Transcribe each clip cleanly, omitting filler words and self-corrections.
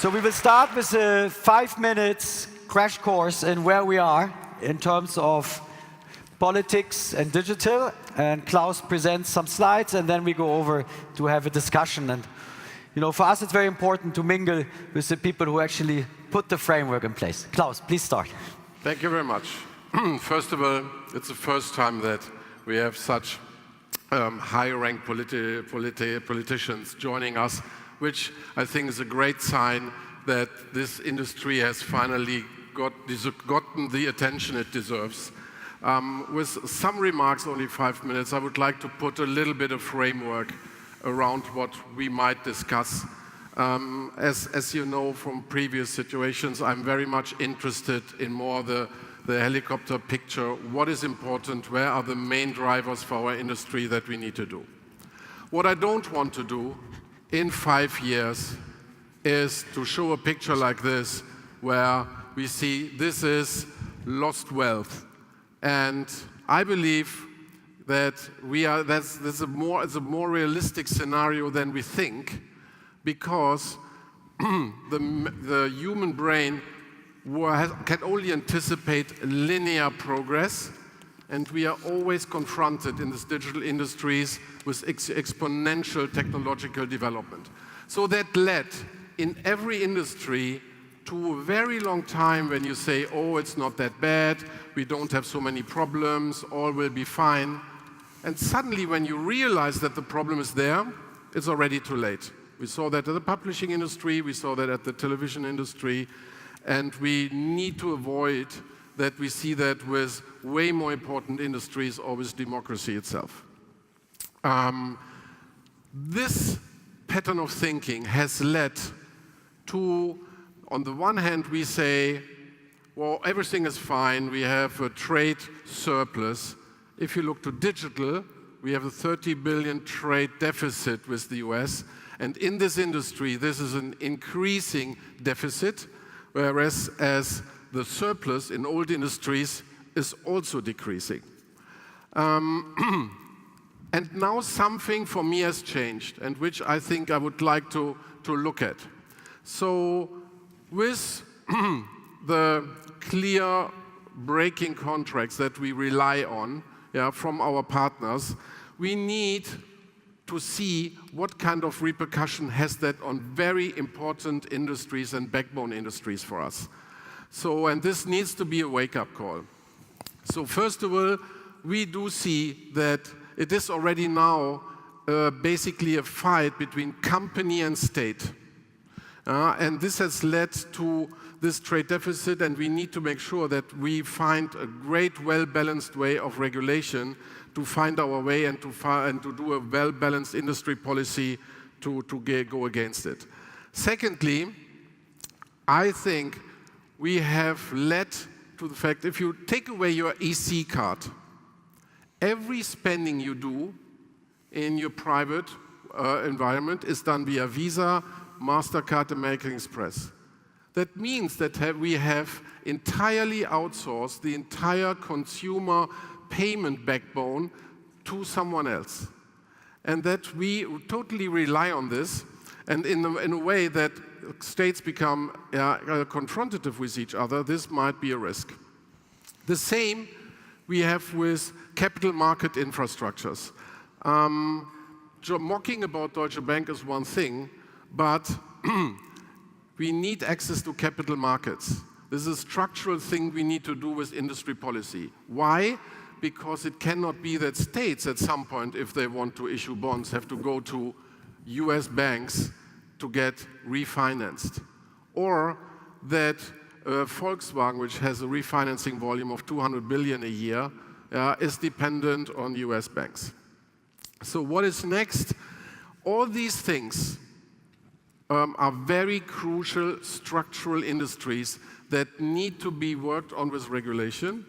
So we will start with a 5 minutes crash course in where we are in terms of politics and digital. And Klaus presents some slides, and then we go over to have a discussion. And for us, it's very important to mingle with the people who actually put the framework in place. Klaus, please start. Thank you very much. First of all, it's the first time that we have such high-ranked politicians joining us, which I think is a great sign that this industry has finally gotten the attention it deserves. With some remarks, only 5 minutes, I would like to put a little bit of framework around what we might discuss. As you know from previous situations, I'm very much interested in more the helicopter picture. What is important? Where are the main drivers for our industry that we need to do? What I don't want to do in 5 years is to show a picture like this, where we see this is lost wealth. And I believe that it's a more realistic scenario than we think, because the human brain can only anticipate linear progress, and we are always confronted in these digital industries with exponential technological development. So that led in every industry to a very long time when you say, oh, it's not that bad, we don't have so many problems, all will be fine. And suddenly when you realize that the problem is there, it's already too late. We saw that at the publishing industry, we saw that at the television industry, and we need to avoid that we see that with way more important industries or with democracy itself. This pattern of thinking has led to, on the one hand, we say, well, everything is fine, we have a trade surplus. If you look to digital, we have a 30 billion trade deficit with the US, and in this industry, this is an increasing deficit, whereas as the surplus in old industries is also decreasing. And now something for me has changed, and which I think I would like to look at. So with the clear breaking contracts that we rely on from our partners, we need to see what kind of repercussion has that on very important industries and backbone industries for us. So, and this needs to be a wake-up call. So first of all, we do see that it is already now basically a fight between company and state. And this has led to this trade deficit, and we need to make sure that we find a great, well-balanced way of regulation to find our way and to do a well-balanced industry policy to go against it. Secondly, I think we have led to the fact, if you take away your EC card, every spending you do in your private environment is done via Visa, MasterCard, American Express. That means that we have entirely outsourced the entire consumer payment backbone to someone else. And that we totally rely on this, and in a way that states become confrontative with each other, this might be a risk. The same we have with capital market infrastructures. Mocking about Deutsche Bank is one thing, but we need access to capital markets. This is a structural thing we need to do with industry policy. Why? Because it cannot be that states at some point, if they want to issue bonds, have to go to US banks to get refinanced. Or that Volkswagen, which has a refinancing volume of 200 billion a year, is dependent on US banks. So what is next? All these things are very crucial structural industries that need to be worked on with regulation.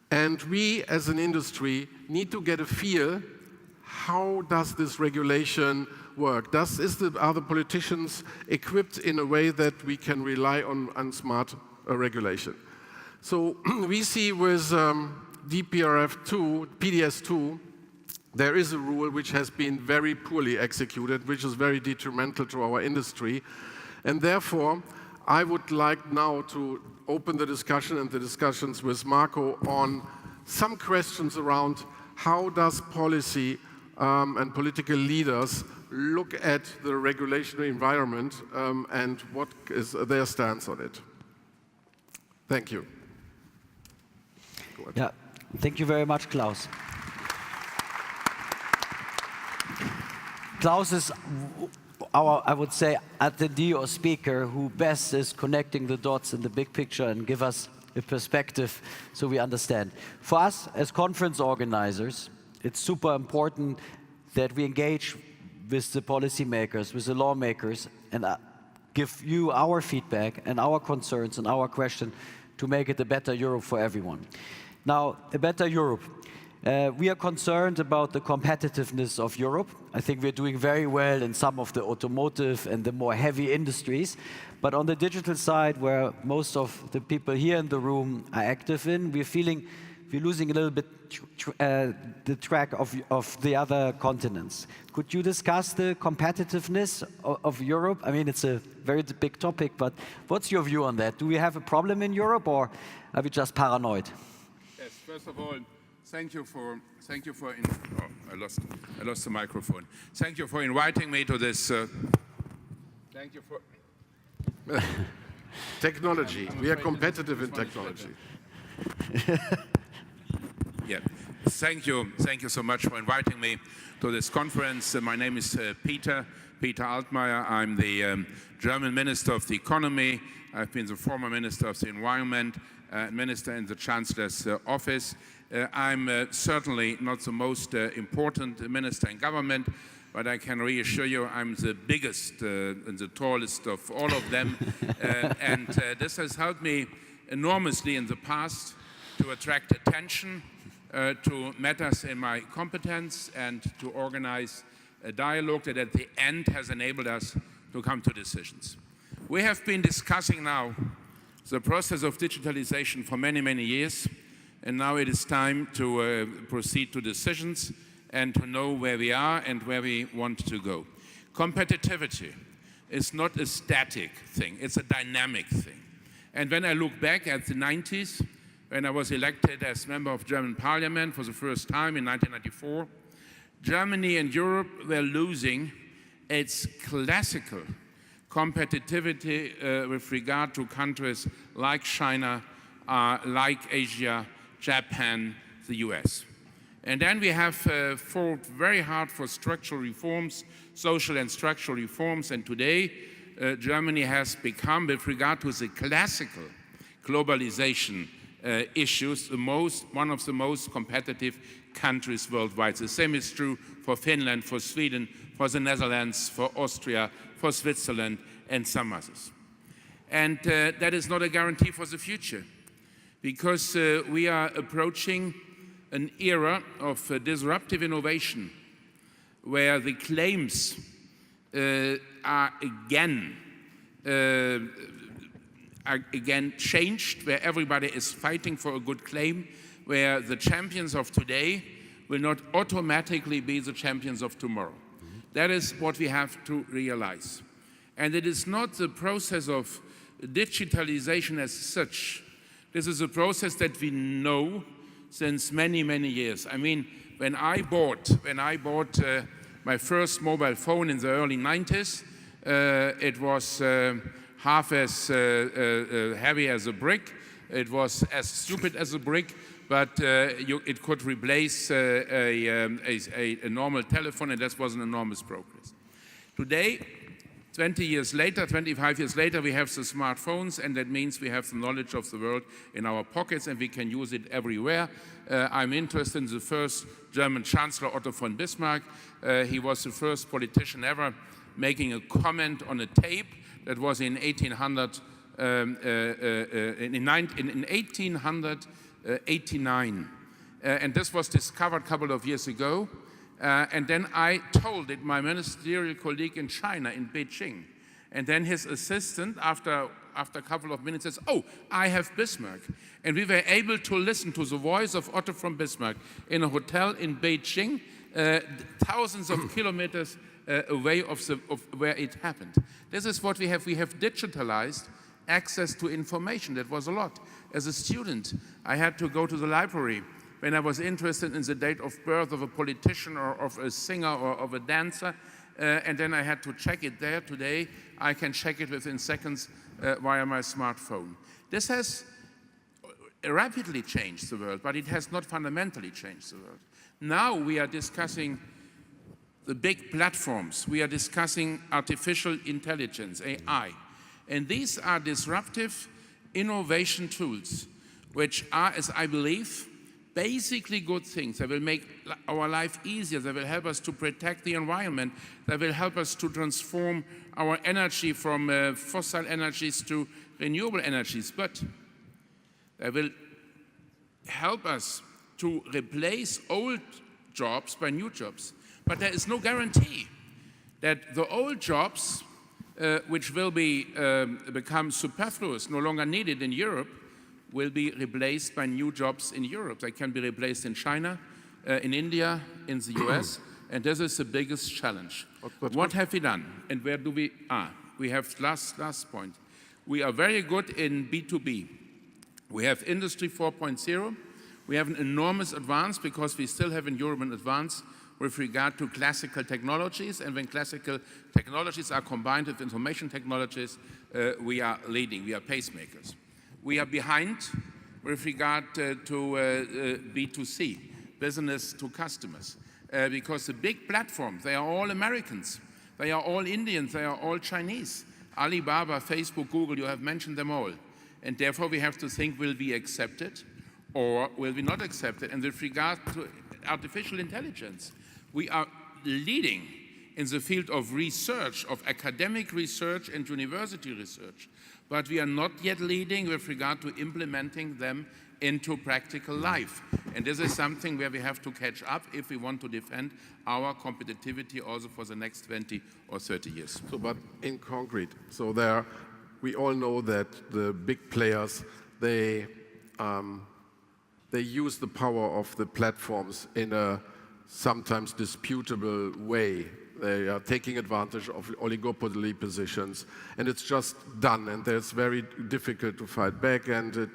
And we, as an industry, need to get a feel, how does this regulation work? Are the politicians equipped in a way that we can rely on smart regulation? So we see with PDS2, there is a rule which has been very poorly executed, which is very detrimental to our industry. And therefore, I would like now to open the discussion and the discussions with Marco on some questions around how does policy and political leaders look at the regulatory environment and what is their stance on it. Thank you. Yeah, thank you very much, Klaus. Klaus is our, I would say, attendee or speaker who best is connecting the dots in the big picture and give us a perspective so we understand. For us, as conference organizers, it's super important that we engage with the policymakers, with the lawmakers, and give you our feedback and our concerns and our question to make it a better Europe for everyone. Now, a better Europe. We are concerned about the competitiveness of Europe. I think we're doing very well in some of the automotive and the more heavy industries. But on the digital side, where most of the people here in the room are active in, we're feeling we're losing a little bit the track of the other continents. Could you discuss the competitiveness of Europe? I mean, it's a very big topic, but what's your view on that? Do we have a problem in Europe, or are we just paranoid? Yes, first of all, thank you for I lost the microphone. Thank you for inviting me to this. Thank you for technology. We are competitive in technology. Yeah, thank you so much for inviting me to this conference. My name is Peter Altmaier. I'm the German Minister of the Economy. I've been the former Minister of the Environment, Minister in the Chancellor's office. I'm certainly not the most important minister in government, but I can reassure you I'm the biggest and the tallest of all of them. And this has helped me enormously in the past to attract attention to matters in my competence and to organize a dialogue that at the end has enabled us to come to decisions. We have been discussing now the process of digitalization for many, many years, and now it is time to proceed to decisions and to know where we are and where we want to go. Competitivity is not a static thing, it's a dynamic thing. And when I look back at the 90s, when I was elected as member of German Parliament for the first time in 1994, Germany and Europe were losing its classical competitivity with regard to countries like China, like Asia, Japan, the US. And then we have fought very hard for structural reforms, social and structural reforms, and today Germany has become, with regard to the classical globalization issues, one of the most competitive countries worldwide. The same is true for Finland, for Sweden, for the Netherlands, for Austria, for Switzerland, and some others. And that is not a guarantee for the future, because we are approaching an era of disruptive innovation, where the claims are again changed, where everybody is fighting for a good claim, where the champions of today will not automatically be the champions of tomorrow. Mm-hmm. That is what we have to realize. And it is not the process of digitalization as such. This is a process that we know since many, many years. I mean, when I bought my first mobile phone in the early 90s, it was half as heavy as a brick. It was as stupid as a brick, but it could replace a normal telephone, and that was an enormous progress. Today, 20 years later, 25 years later, we have the smartphones, and that means we have the knowledge of the world in our pockets, and we can use it everywhere. I'm interested in the first German Chancellor, Otto von Bismarck. He was the first politician ever making a comment on a tape that was in 1889. And this was discovered a couple of years ago. And then I told it my ministerial colleague in China, in Beijing. And then his assistant, after a couple of minutes, says, "Oh, I have Bismarck." And we were able to listen to the voice of Otto von Bismarck in a hotel in Beijing, thousands of kilometers a way of where it happened. This is what we have. We have digitalized access to information. That was a lot. As a student, I had to go to the library when I was interested in the date of birth of a politician or of a singer or of a dancer, and then I had to check it there. Today, I can check it within seconds via my smartphone. This has rapidly changed the world, but it has not fundamentally changed the world. Now we are discussing the big platforms. We are discussing artificial intelligence, AI. And these are disruptive innovation tools, which are, as I believe, basically good things. They will make our life easier. They will help us to protect the environment. They will help us to transform our energy from fossil energies to renewable energies. But they will help us to replace old jobs by new jobs. But there is no guarantee that the old jobs, which will become superfluous, no longer needed in Europe, will be replaced by new jobs in Europe. They can be replaced in China, in India, in the US, and this is the biggest challenge. What have we done, and where do we are? We have last point. We are very good in B2B. We have Industry 4.0. We have an enormous advance because we still have in Europe an advance with regard to classical technologies, and when classical technologies are combined with information technologies, we are leading, we are pacemakers. We are behind with regard to B2C, business to customers, because the big platforms, they are all Americans, they are all Indians, they are all Chinese. Alibaba, Facebook, Google, you have mentioned them all. And therefore we have to think, will we accept it or will we not accept it? And with regard to artificial intelligence, we are leading in the field of research, of academic research and university research, but we are not yet leading with regard to implementing them into practical life. And this is something where we have to catch up if we want to defend our competitivity also for the next 20 or 30 years. So, but in concrete, so there, we all know that the big players, they use the power of the platforms in a sometimes disputable way. They are taking advantage of oligopoly positions, and it's just done, and it's very difficult to fight back, and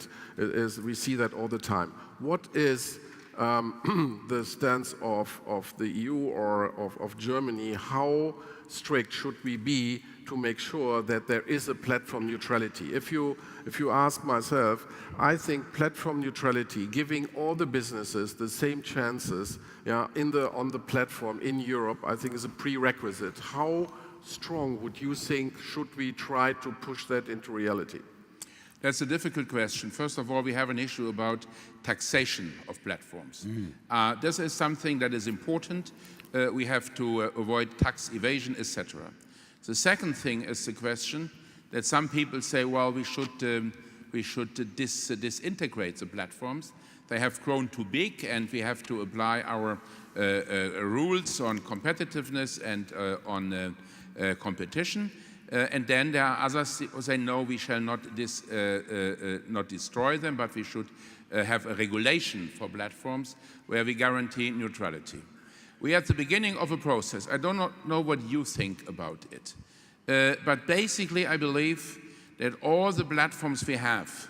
we see that all the time. What is the stance of the EU or of Germany? How strict should we be to make sure that there is a platform neutrality? If you ask myself, I think platform neutrality, giving all the businesses the same chances, on the platform in Europe, I think is a prerequisite. How strong would you think should we try to push that into reality? That's a difficult question. First of all, we have an issue about taxation of platforms. This is something that is important. We have to avoid tax evasion, etc. The second thing is the question that some people say, well, we should disintegrate the platforms. They have grown too big, and we have to apply our rules on competitiveness and on competition. And then there are others who say, no, we shall not destroy them, but we should have a regulation for platforms where we guarantee neutrality. We are at the beginning of a process. I do not know what you think about it. But basically, I believe that all the platforms we have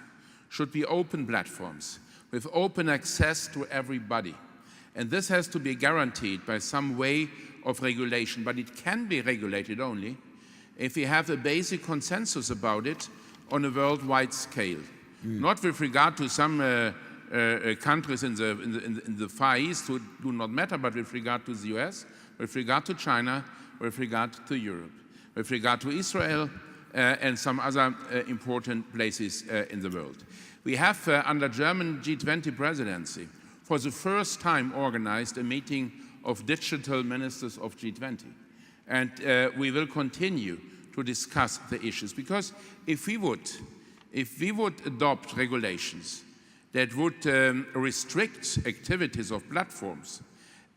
should be open platforms with open access to everybody. And this has to be guaranteed by some way of regulation. But it can be regulated only if we have a basic consensus about it on a worldwide scale. Not with regard to some countries in the Far East who do not matter, but with regard to the US, with regard to China, with regard to Europe, with regard to Israel and some other important places in the world. We have, under German G20 presidency, for the first time organized a meeting of digital ministers of G20. And we will continue to discuss the issues, because if we would adopt regulations that would restrict activities of platforms,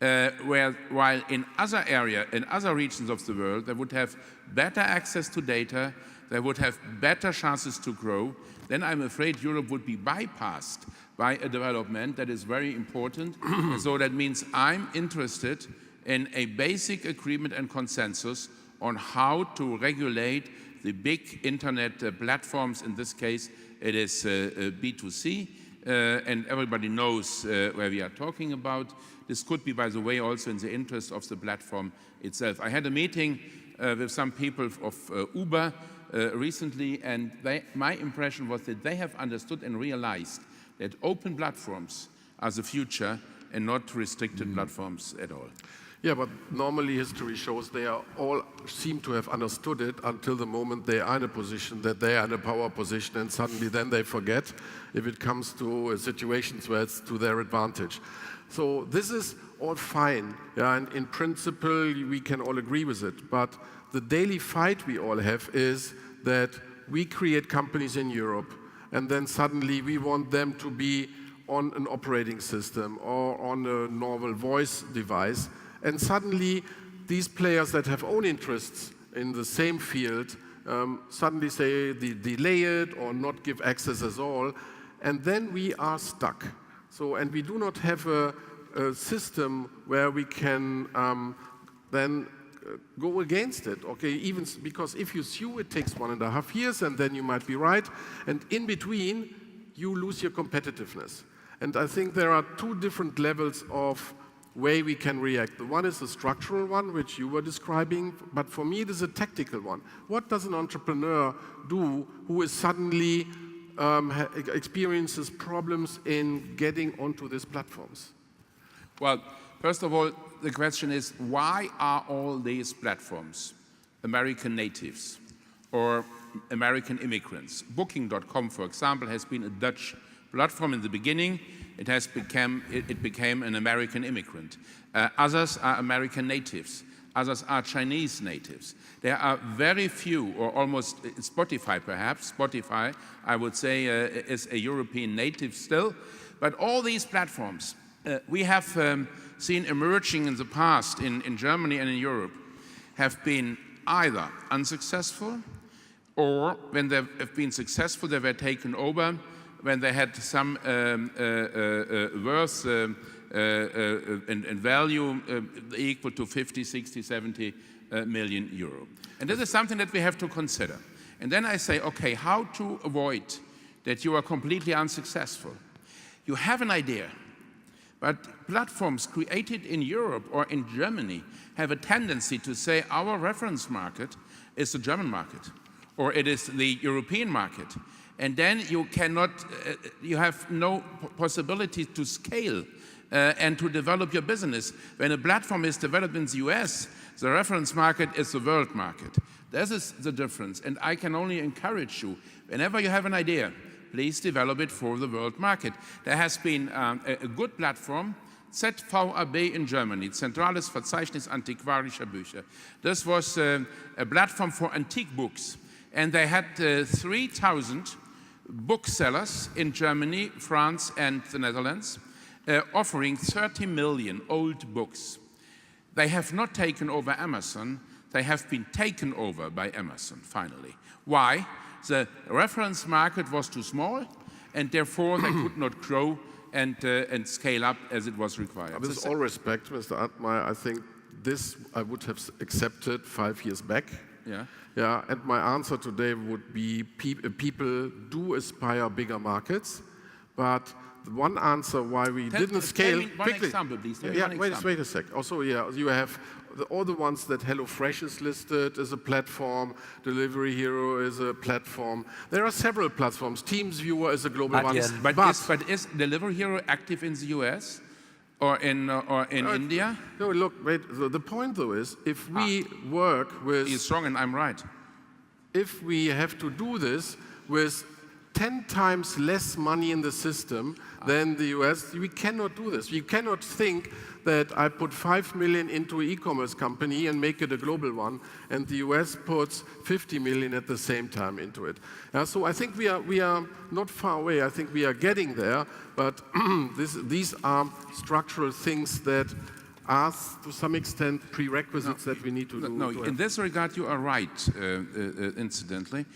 while in other areas, in other regions of the world, they would have better access to data, they would have better chances to grow, then I'm afraid Europe would be bypassed by a development that is very important. And so that means I'm interested in a basic agreement and consensus on how to regulate the big internet platforms. In this case, it is B2C, and everybody knows where we are talking about. This could be, by the way, also in the interest of the platform itself. I had a meeting with some people of Uber recently, and my impression was that they have understood and realized that open platforms are the future and not restricted platforms at all. Yeah, but normally history shows they are all seem to have understood it until the moment they are in a position that they are in a power position, and suddenly then they forget if it comes to situations where it's to their advantage. So this is all fine, yeah, and in principle we can all agree with it, but the daily fight we all have is that we create companies in Europe and then suddenly we want them to be on an operating system or on a normal voice device. And suddenly, these players that have own interests in the same field suddenly say they delay it or not give access at all, and then we are stuck. So, and we do not have a system where we can then go against it. Okay, even because if you sue, it takes 1.5 years, and then you might be right, and in between, you lose your competitiveness. And I think there are two different levels of way we can react. The one is the structural one, which you were describing, but for me it is a tactical one. What does an entrepreneur do who is suddenly experiences problems in getting onto these platforms? Well, first of all, the question is, why are all these platforms American natives or American immigrants? Booking.com, for example, has been a Dutch platform in the beginning. It became an American immigrant. Others are American natives. Others are Chinese natives. There are very few, or almost Spotify perhaps. Spotify, I would say, is a European native still. But all these platforms we have seen emerging in the past in Germany and in Europe have been either unsuccessful, or when they have been successful, they were taken over when they had some worth and value equal to 50, 60, 70 million euro. And this is something that we have to consider. And then I say, okay, how to avoid that you are completely unsuccessful? You have an idea, but platforms created in Europe or in Germany have a tendency to say our reference market is the German market, or it is the European market. And then you cannot, you have no possibility to scale and to develop your business. When a platform is developed in the US, the reference market is the world market. This is the difference, and I can only encourage you, whenever you have an idea, please develop it for the world market. There has been a good platform, ZVAB in Germany, Zentrales Verzeichnis Antiquarischer Bücher. This was a platform for antique books, and they had 3,000 booksellers in Germany, France, and the Netherlands, offering 30 million old books. They have not taken over Amazon, they have been taken over by Amazon, finally. Why? The reference market was too small, and therefore they could not grow and scale up as it was required. With all respect, Mr. Altmaier, I think this I would have accepted 5 years back. Yeah. Yeah, and my answer today would be people do aspire bigger markets, but the one answer why we didn't scale one quickly. Example, please. Wait a sec. Also, yeah, you have all the ones that HelloFresh is listed as a platform, Delivery Hero is a platform. There are several platforms. TeamViewer is a global one. But is Delivery Hero active in the US? Or in India? No, look, wait. The point, though, is if we work with... He's strong and I'm right. If we have to do this with 10 times less money in the system than the US, we cannot do this. You cannot think that I put 5 million into an e-commerce company and make it a global one, and the US puts 50 million at the same time into it. So I think we are not far away. I think we are getting there, but these are structural things that are, to some extent, prerequisites that we need to do. No, in this regard, you are right, incidentally,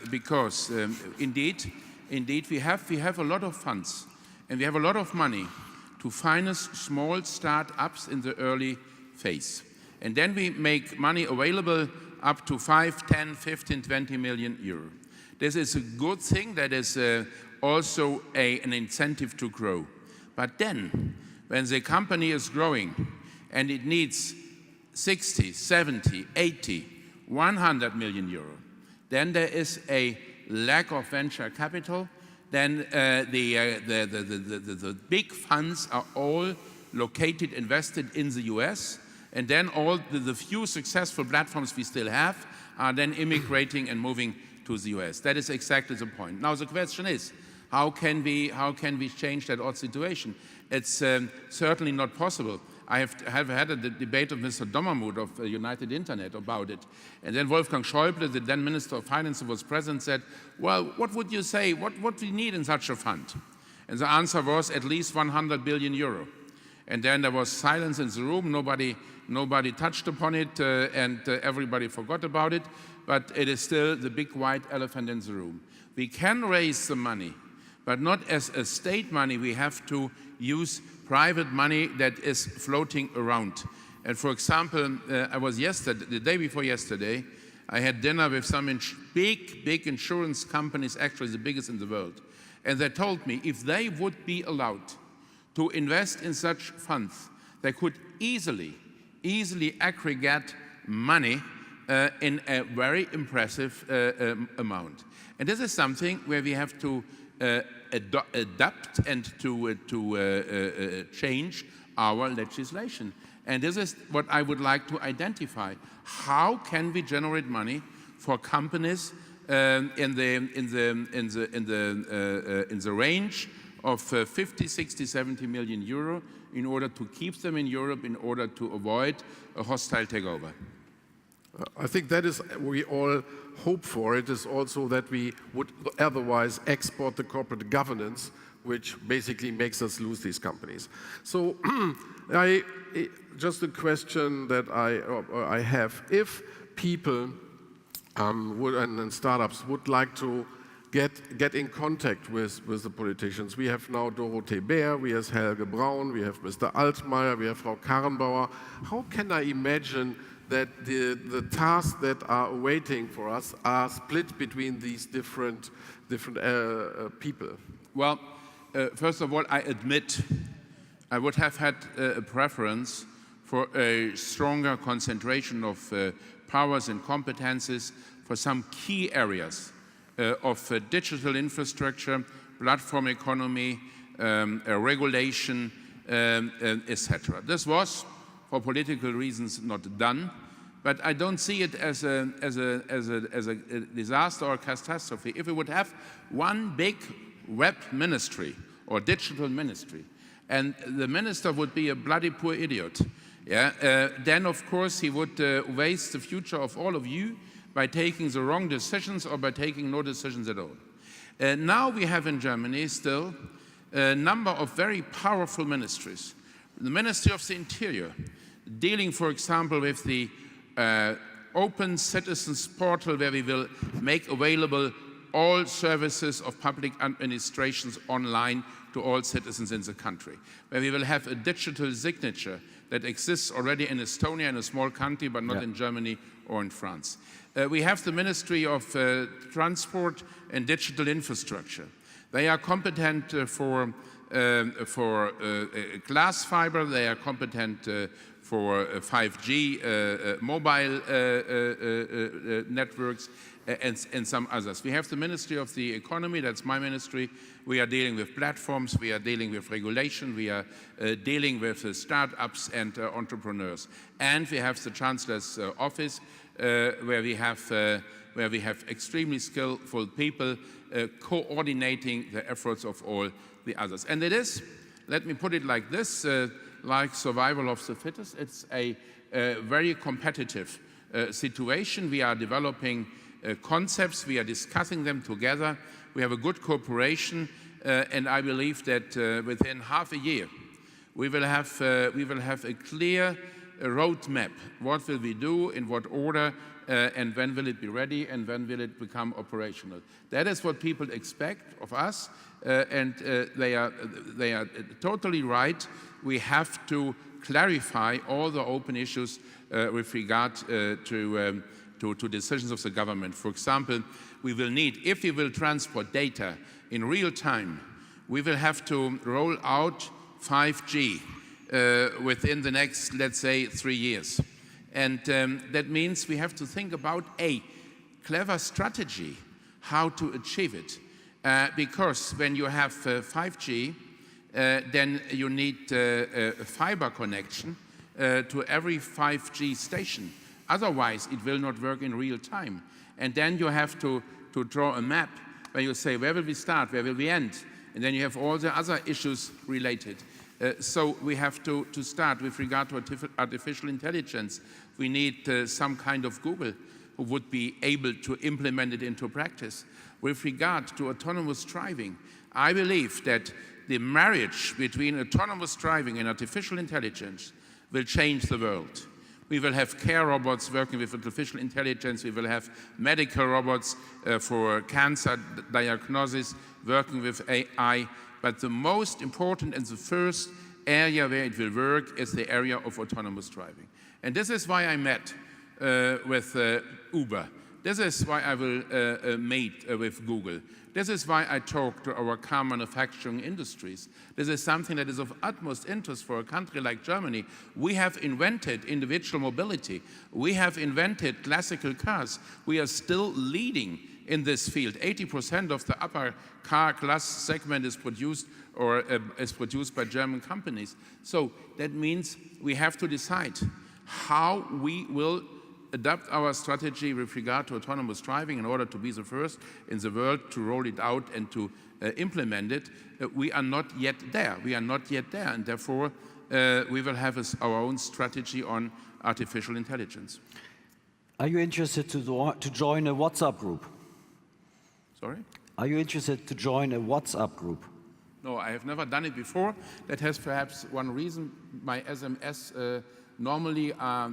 because indeed, we have a lot of funds, and we have a lot of money to finance small start-ups in the early phase. And then we make money available up to 5, 10, 15, 20 million euro. This is a good thing. That is also an incentive to grow. But then, when the company is growing and it needs 60, 70, 80, 100 million euro, then there is a lack of venture capital. Then the big funds are all located, invested in the US, and then all the few successful platforms we still have are then immigrating and moving to the US. That is exactly the point. Now the question is, how can we change that odd situation? It's certainly not possible. I have had a debate with Mr. Dommermuth of United Internet about it. And then Wolfgang Schäuble, the then Minister of Finance who was present, said, well, what would you say? What do we need in such a fund? And the answer was at least 100 billion euro. And then there was silence in the room. Nobody touched upon it, and everybody forgot about it. But it is still the big white elephant in the room. We can raise the money, but not as a state money. We have to use private money that is floating around. And for example, I was the day before yesterday, I had dinner with some big insurance companies, actually the biggest in the world. And they told me if they would be allowed to invest in such funds, they could easily aggregate money in a very impressive amount. And this is something where we have to adapt and to change our legislation. And this is what I would like to identify. How can we generate money for companies in the range of 50, 60, 70 million euro in order to keep them in Europe, in order to avoid a hostile takeover? I think that is we all hope for. It is also that we would otherwise export the corporate governance, which basically makes us lose these companies. So just a question that I have. If people and startups would like to get in contact with the politicians, we have now Dorothee Bär, we have Helge Braun, we have Mr. Altmaier, we have Frau Karrenbauer. How can I imagine that the tasks that are waiting for us are split between these different people? Well, first of all, I admit I would have had a preference for a stronger concentration of powers and competences for some key areas of digital infrastructure, platform economy, regulation, etc. This was, for political reasons, not done, but I don't see it as a disaster or catastrophe. If we would have one big web ministry or digital ministry, and the minister would be a bloody poor idiot, then of course he would waste the future of all of you by taking the wrong decisions or by taking no decisions at all. Now we have in Germany still a number of very powerful ministries. The Ministry of the Interior, dealing, for example, with the open citizens portal, where we will make available all services of public administrations online to all citizens in the country, where we will have a digital signature that exists already in Estonia, in a small country, but not in Germany or in France. We have the Ministry of Transport and Digital Infrastructure. They are competent for glass fiber, they are competent for 5G mobile networks, and some others. We have the Ministry of the Economy, that's my ministry. We are dealing with platforms, we are dealing with regulation, we are dealing with startups and entrepreneurs. And we have the Chancellor's office, where we have extremely skillful people coordinating the efforts of all the others. And it is, let me put it like this, like survival of the fittest. It's a very competitive situation. We are developing concepts, we are discussing them together, we have a good cooperation, and I believe that within half a year we will have a clear roadmap. What will we do, in what order, and when will it be ready, and when will it become operational? That is what people expect of us, and they are totally right. We have to clarify all the open issues with regard to decisions of the government. For example, we will need, if we will transport data in real time, we will have to roll out 5G within the next, let's say, 3 years. And that means we have to think about a clever strategy how to achieve it. Because when you have 5G, then you need a fiber connection to every 5G station. Otherwise, it will not work in real time. And then you have to draw a map where you say, where will we start, where will we end? And then you have all the other issues related. So we have to start with regard to artificial intelligence. We need some kind of Google who would be able to implement it into practice. With regard to autonomous driving, I believe that the marriage between autonomous driving and artificial intelligence will change the world. We will have care robots working with artificial intelligence. We will have medical robots for cancer diagnosis working with AI. But the most important and the first area where it will work is the area of autonomous driving. And this is why I met with Uber. This is why I will meet with Google. This is why I talk to our car manufacturing industries. This is something that is of utmost interest for a country like Germany. We have invented individual mobility. We have invented classical cars. We are still leading in this field. 80% of the upper car class segment is produced by German companies. So that means we have to decide how we will adapt our strategy with regard to autonomous driving in order to be the first in the world to roll it out and to implement it. We are not yet there. We are not yet there, and therefore we will have our own strategy on artificial intelligence. Are you interested to join a WhatsApp group? Sorry? Are you interested to join a WhatsApp group? No, I have never done it before. That has perhaps one reason. My SMS normally are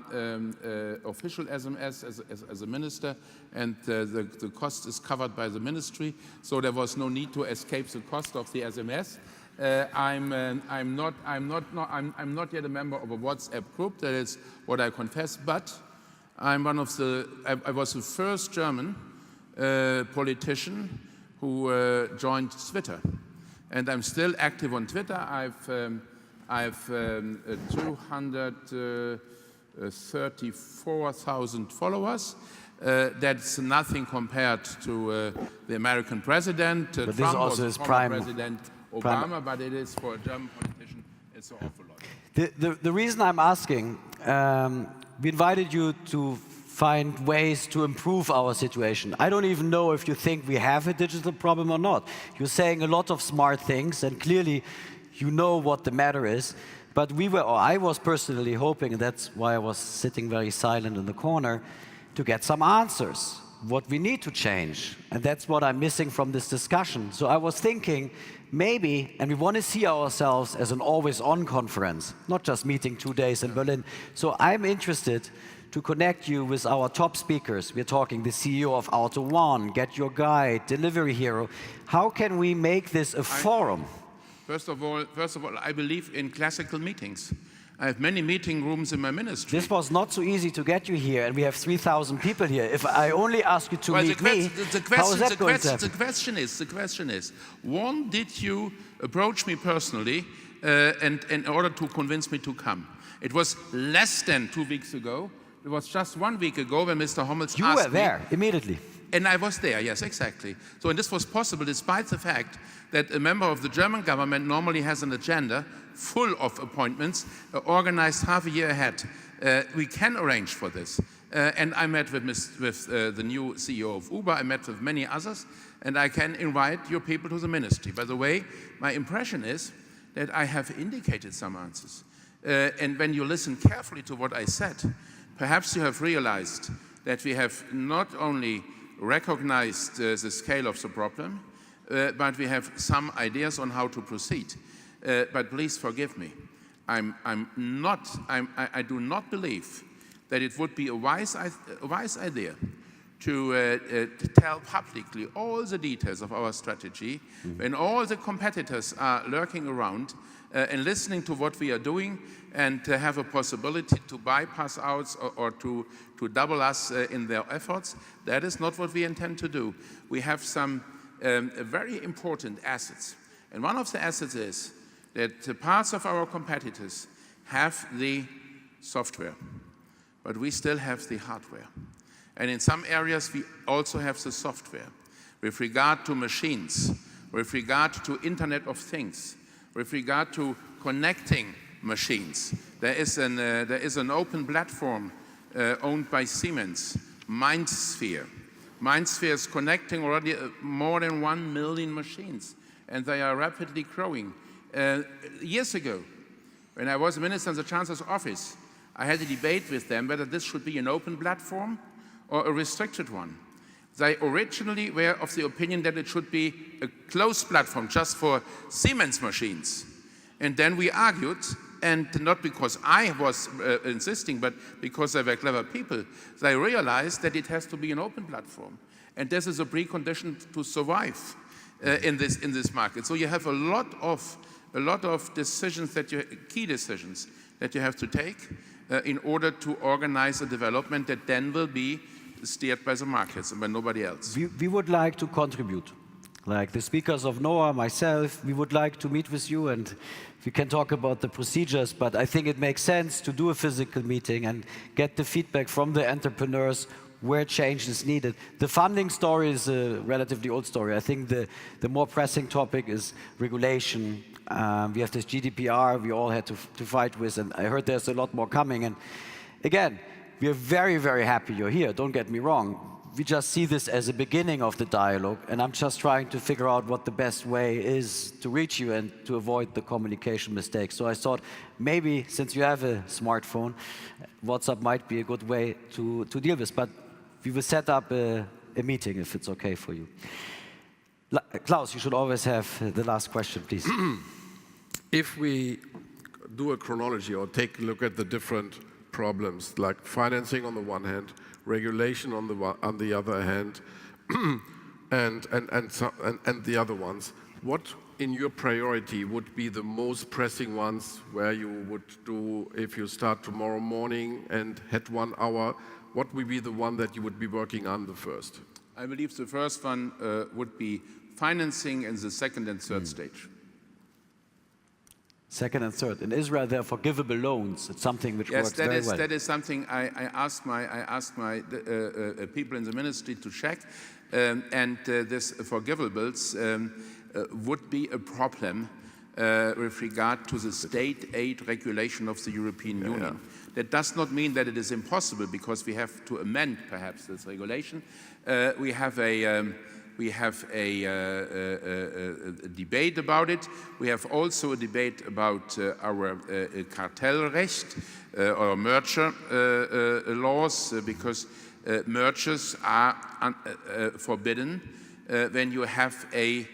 official SMS as a minister, and the cost is covered by the ministry, so there was no need to escape the cost of the SMS. I'm not yet a member of a WhatsApp group. That is what I confess. But I'm one of the. I was the first German politician who joined Twitter, and I'm still active on Twitter. I've 234,000 followers. That's nothing compared to the American president, Trump, or the former President Obama, but it is for a German politician, it's an awful lot. The reason I'm asking, we invited you to find ways to improve our situation. I don't even know if you think we have a digital problem or not. You're saying a lot of smart things, and clearly you know what the matter is, but I was personally hoping, and that's why I was sitting very silent in the corner, to get some answers, what we need to change. And that's what I'm missing from this discussion. So I was thinking, maybe, and we want to see ourselves as an always-on conference, not just meeting 2 days in Berlin. So I'm interested to connect you with our top speakers. We're talking the CEO of Auto One, Get Your Guide, Delivery Hero. How can we make this a forum? First of all, I believe in classical meetings. I have many meeting rooms in my ministry. This was not so easy to get you here, and we have 3,000 people here. If I only ask you to meet me, how is that going to happen? The question is, one, did you approach me personally and in order to convince me to come? It was less than 2 weeks ago. It was just 1 week ago when Mr. Hommels asked me. You were there immediately. And I was there, yes, exactly. So, and this was possible despite the fact that a member of the German government normally has an agenda full of appointments organized half a year ahead. We can arrange for this. And I met with the new CEO of Uber. I met with many others, and I can invite your people to the ministry. By the way, my impression is that I have indicated some answers. And when you listen carefully to what I said, perhaps you have realized that we have not only recognized the scale of the problem, but we have some ideas on how to proceed. But please forgive me. I do not believe that it would be a wise idea to tell publicly all the details of our strategy, when all the competitors are lurking around and listening to what we are doing, and to have a possibility to bypass us or to double us in their efforts. That is not what we intend to do. We have some very important assets. And one of the assets is that parts of our competitors have the software, but we still have the hardware. And in some areas, we also have the software. With regard to machines, with regard to Internet of Things, with regard to connecting machines, there is an open platform owned by Siemens, MindSphere. MindSphere is connecting already more than 1 million machines, and they are rapidly growing. Years ago, when I was minister in the Chancellor's office, I had a debate with them whether this should be an open platform or a restricted one. They originally were of the opinion that it should be a closed platform just for Siemens machines. And then we argued, and not because I was insisting, but because they were clever people, they realized that it has to be an open platform. And this is a precondition to survive in this market. So you have a lot of decisions key decisions that you have to take in order to organize a development that then will be steered by the markets and by nobody else. We would like to contribute. Like the speakers of NOAH, myself, we would like to meet with you and we can talk about the procedures, but I think it makes sense to do a physical meeting and get the feedback from the entrepreneurs where change is needed. The funding story is a relatively old story. I think the more pressing topic is regulation. We have this GDPR we all had to fight with, and I heard there's a lot more coming. And again, we are very, very happy you're here, don't get me wrong. We just see this as a beginning of the dialogue, and I'm just trying to figure out what the best way is to reach you and to avoid the communication mistakes. So I thought maybe, since you have a smartphone, WhatsApp might be a good way to deal with this. But we will set up a meeting if it's okay for you. Klaus, you should always have the last question, please. If we do a chronology or take a look at the different problems, like financing on the one hand, regulation on the other hand, and the other ones, what in your priority would be the most pressing ones where you would do, if you start tomorrow morning and had 1 hour, what would be the one that you would be working on the first? I believe the first one would be financing in the second and third stage. Second and third. In Israel, there are forgivable loans. It's something which works very well. Yes, that is something I asked my people in the ministry to check, and this forgivables would be a problem with regard to the state aid regulation of the European Union. That does not mean that it is impossible, because we have to amend perhaps this regulation. We have a debate about it. We have also a debate about our Kartellrecht or merger laws, because mergers are forbidden when you have a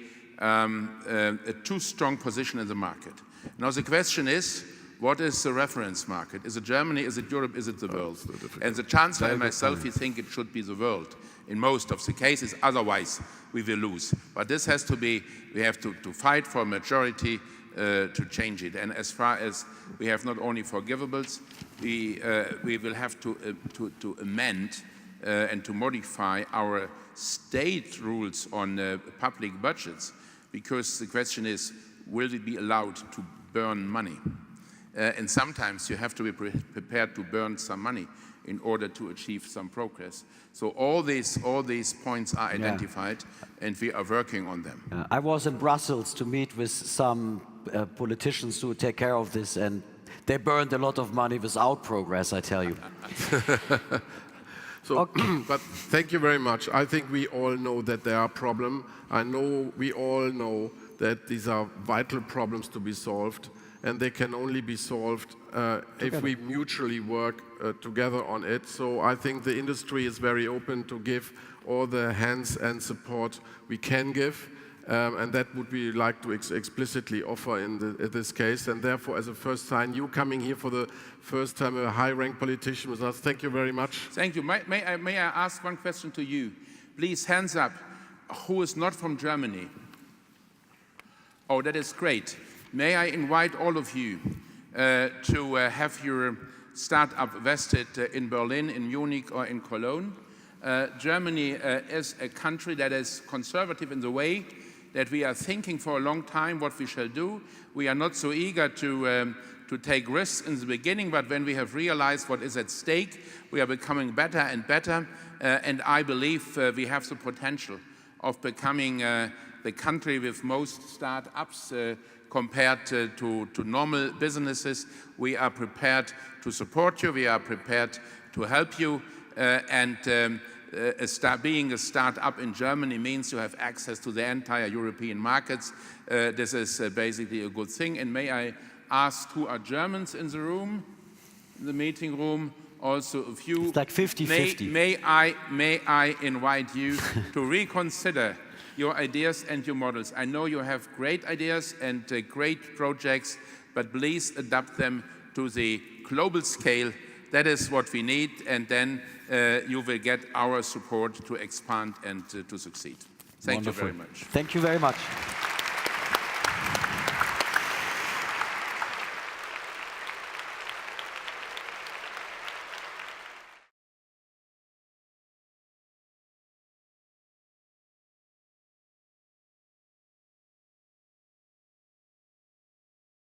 too strong position in the market. Now the question is, what is the reference market? Is it Germany? Is it Europe? Is it the world? And the Chancellor and myself, we think it should be the world in most of the cases. Otherwise, we will lose. But this has to be, we have to fight for a majority to change it. And as far as we have not only forgivables, we will have to amend and to modify our state rules on public budgets, because the question is, will it be allowed to burn money? And sometimes you have to be prepared to burn some money in order to achieve some progress. So all these points are identified, and we are working on them. I was in Brussels to meet with some politicians who take care of this, and they burned a lot of money without progress, I tell you. So, but thank you very much. I think we all know that there are problems. We all know that these are vital problems to be solved, and they can only be solved if we mutually work together on it. So I think the industry is very open to give all the hands and support we can give. and that would we like to explicitly offer in this case. And therefore, as a first time, you coming here for the first time, a high-ranked politician with us, thank you very much. Thank you. May I ask one question to you? Please, hands up. Who is not from Germany? Oh, that is great. May I invite all of you to have your startup vested in Berlin, in Munich, or in Cologne? Germany is a country that is conservative in the way that we are thinking for a long time what we shall do. We are not so eager to take risks in the beginning, but when we have realized what is at stake, we are becoming better and better, and I believe we have the potential of becoming the country with most startups compared to normal businesses. We are prepared to support you, we are prepared to help you, and being a startup in Germany means you have access to the entire European markets. This is basically a good thing. And may I ask who are Germans in the room, in the meeting room? Also a few. It's like 50-50. May I invite you to reconsider your ideas and your models. I know you have great ideas and great projects, but please adapt them to the global scale. That is what we need, and then you will get our support to expand and to succeed. Thank you very much. Thank you very much.